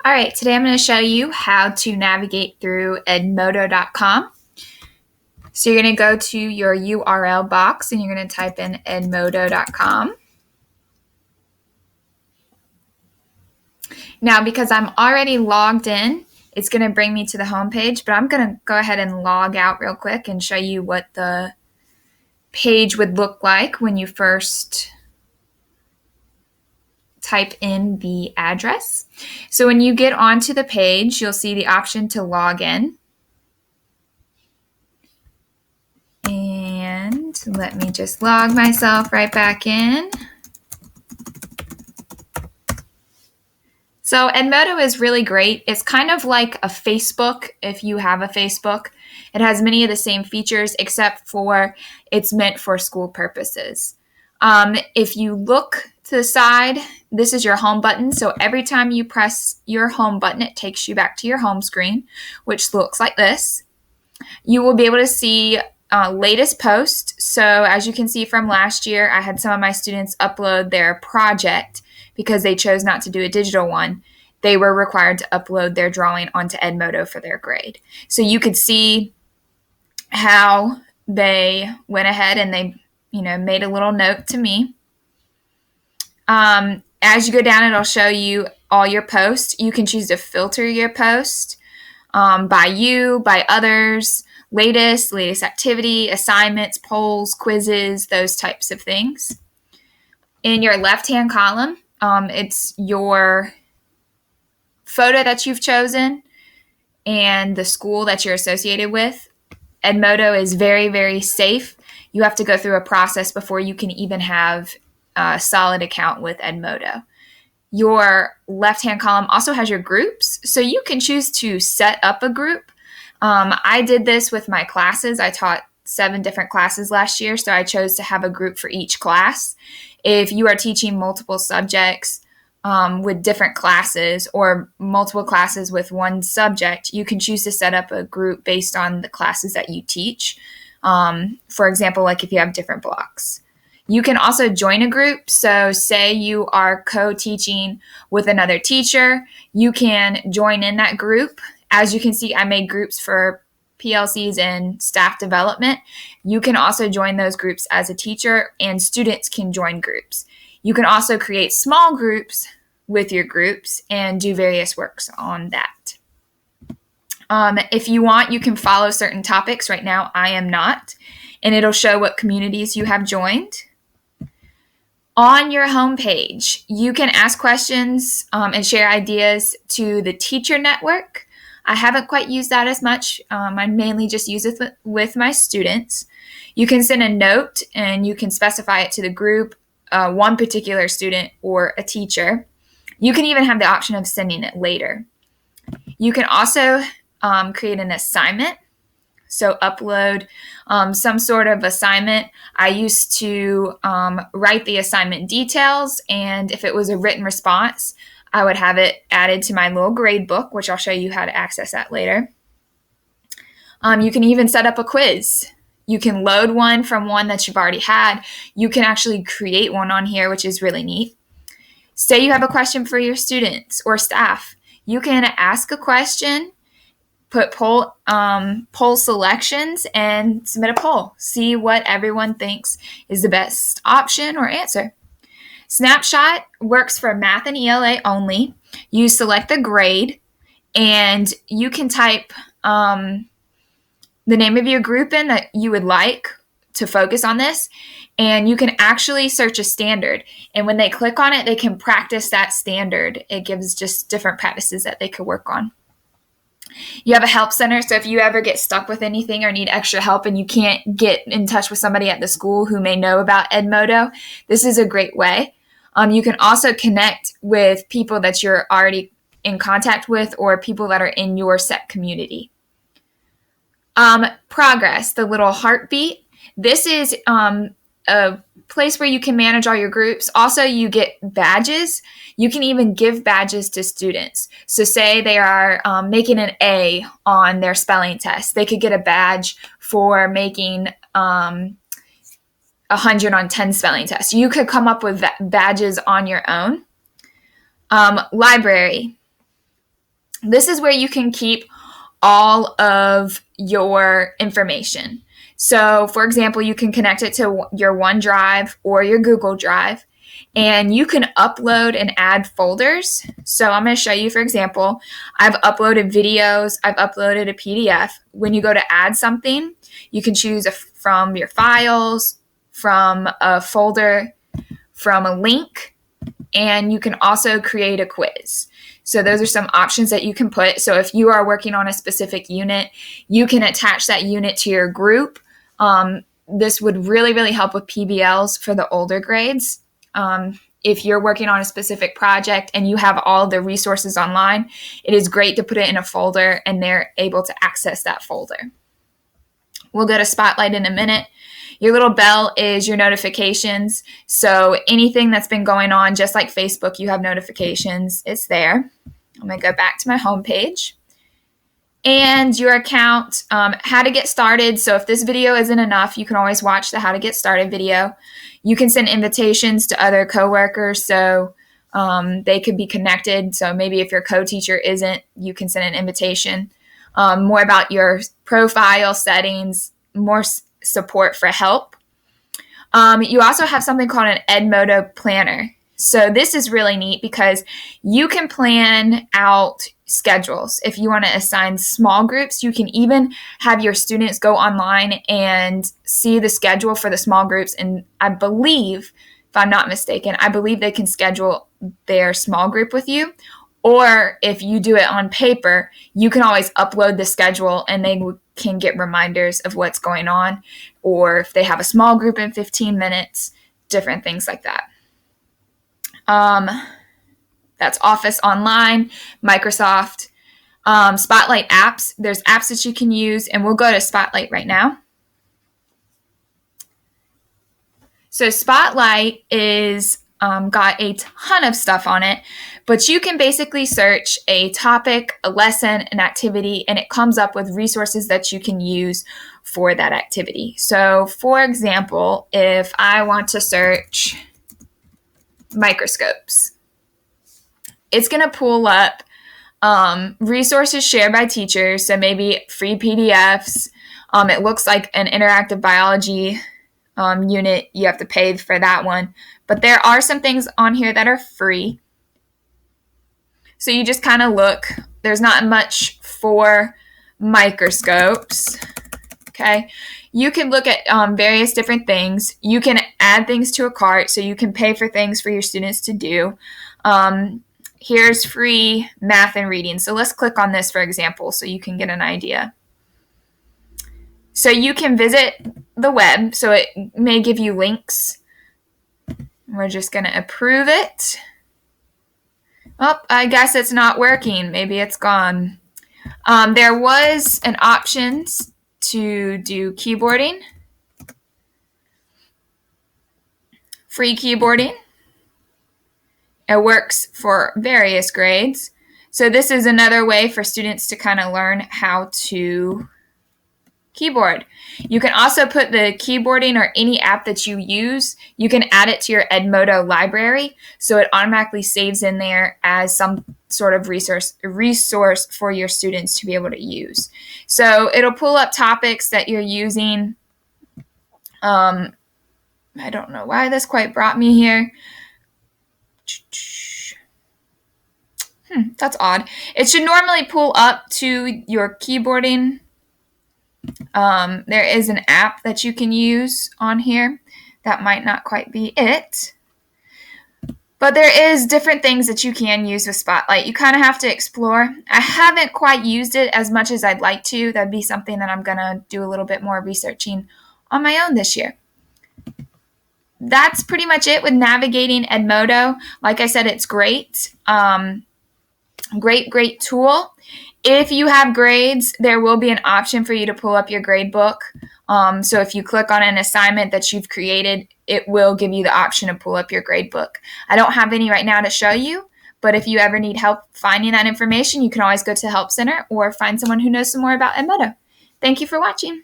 All right, today I'm going to show you how to navigate through Edmodo.com. So you're going to go to your URL box and you're going to type in Edmodo.com. Now, because I'm already logged in, it's going to bring me to the home page, but I'm going to go ahead and log out real quick and show you what the page would look like when you first type in the address. So when you get onto the page, you'll see the option to log in. And let me just log myself right back in. So Edmodo is really great. It's kind of like a Facebook if you have a Facebook. It has many of the same features except for it's meant for school purposes. If you look to the side, this is your home button. So every time you press your home button, it takes you back to your home screen, which looks like this. You will be able to see latest post. So as you can see from last year, I had some of my students upload their project because they chose not to do a digital one. They were required to upload their drawing onto Edmodo for their grade. So you could see how they went ahead and they, made a little note to me. As you go down, it'll show you all your posts. You can choose to filter your post by you, by others, latest activity, assignments, polls, quizzes, those types of things. In your left-hand column, it's your photo that you've chosen and the school that you're associated with. Edmodo is very, very safe. You have to go through a process before you can even have a solid account with Edmodo. Your left-hand column also has your groups, so you can choose to set up a group. I did this with my classes. I taught 7 different classes last year, so I chose to have a group for each class. If you are teaching multiple subjects with different classes or multiple classes with one subject, you can choose to set up a group based on the classes that you teach. For example, like if you have different blocks. You can also join a group. So say you are co-teaching with another teacher, you can join in that group. As you can see, I made groups for PLCs and staff development. You can also join those groups as a teacher, and students can join groups. You can also create small groups with your groups and do various works on that. If you want, you can follow certain topics. Right now, I am not, and it'll show what communities you have joined. On your homepage, you can ask questions and share ideas to the teacher network. I haven't quite used that as much. I mainly just use it with my students. You can send a note and you can specify it to the group, one particular student, or a teacher. You can even have the option of sending it later. You can also create an assignment. So upload some sort of assignment. I used to write the assignment details, and if it was a written response, I would have it added to my little grade book, which I'll show you how to access that later. You can even set up a quiz. You can load one from one that you've already had. You can actually create one on here, which is really neat. Say you have a question for your students or staff. You can ask a question, put poll selections, and submit a poll. See what everyone thinks is the best option or answer. Snapshot works for math and ELA only. You select the grade, and you can type the name of your group in that you would like to focus on this, and you can actually search a standard. And when they click on it, they can practice that standard. It gives just different practices that they could work on. You have a help center, so if you ever get stuck with anything or need extra help and you can't get in touch with somebody at the school who may know about Edmodo, this is a great way. You can also connect with people that you're already in contact with or people that are in your set community. Progress, the little heartbeat. This is a place where you can manage all your groups. Also, you get badges. You can even give badges to students. So say they are making an A on their spelling test. They could get a badge for making 100 on 10 spelling tests. You could come up with badges on your own. Library. This is where you can keep all of your information. So, for example, you can connect it to your OneDrive or your Google Drive, and you can upload and add folders. So, I'm going to show you, for example, I've uploaded videos, I've uploaded a PDF. When you go to add something, you can choose from your files, from a folder, from a link, and you can also create a quiz. So those are some options that you can put. So if you are working on a specific unit, you can attach that unit to your group. This would really, really help with PBLs for the older grades. If you're working on a specific project and you have all the resources online, it is great to put it in a folder and they're able to access that folder. We'll go to Spotlight in a minute. Your little bell is your notifications. So anything that's been going on, just like Facebook, you have notifications. It's there. I'm going to go back to my home page. And your account, how to get started. So if this video isn't enough, you can always watch the how to get started video. You can send invitations to other coworkers so they could be connected. So maybe if your co-teacher isn't, you can send an invitation. More about your profile settings, more support for help. You also have something called an Edmodo planner. So this is really neat because you can plan out schedules. If you want to assign small groups, you can even have your students go online and see the schedule for the small groups. And I believe, if I'm not mistaken, I believe they can schedule their small group with you. Or if you do it on paper, you can always upload the schedule and they can get reminders of what's going on. Or if they have a small group in 15 minutes, different things like that. That's Office Online, Microsoft, Spotlight apps. There's apps that you can use, and we'll go to Spotlight right now. So Spotlight is got a ton of stuff on it, but you can basically search a topic, a lesson, an activity, and it comes up with resources that you can use for that activity. So for example, if I want to search microscopes, it's going to pull up resources shared by teachers, so maybe free PDFs. It looks like an interactive biology unit. You have to pay for that one. But there are some things on here that are free. So you just kind of look. There's not much for microscopes. Okay. You can look at various different things. You can add things to a cart, so you can pay for things for your students to do. Here's free math and reading. So let's click on this, for example, so you can get an idea. So you can visit the web, so it may give you links. We're just going to approve it. Oh, I guess it's not working. Maybe it's gone. There was an option to do keyboarding. Free keyboarding. It works for various grades. So this is another way for students to kind of learn how to keyboard. You can also put the keyboarding or any app that you use, you can add it to your Edmodo library, so it automatically saves in there as some sort of resource for your students to be able to use. So it'll pull up topics that you're using. I don't know why this quite brought me here. That's odd. It should normally pull up to your keyboarding. There is an app that you can use on here. That might not quite be it. But there is different things that you can use with Spotlight. You kind of have to explore. I haven't quite used it as much as I'd like to. That'd be something that I'm going to do a little bit more researching on my own this year. That's pretty much it with navigating Edmodo. Like I said, it's great. Great tool. If you have grades, there will be an option for you to pull up your grade book. So if you click on an assignment that you've created, it will give you the option to pull up your grade book. I don't have any right now to show you, but if you ever need help finding that information, you can always go to the Help Center or find someone who knows some more about Edmodo. Thank you for watching.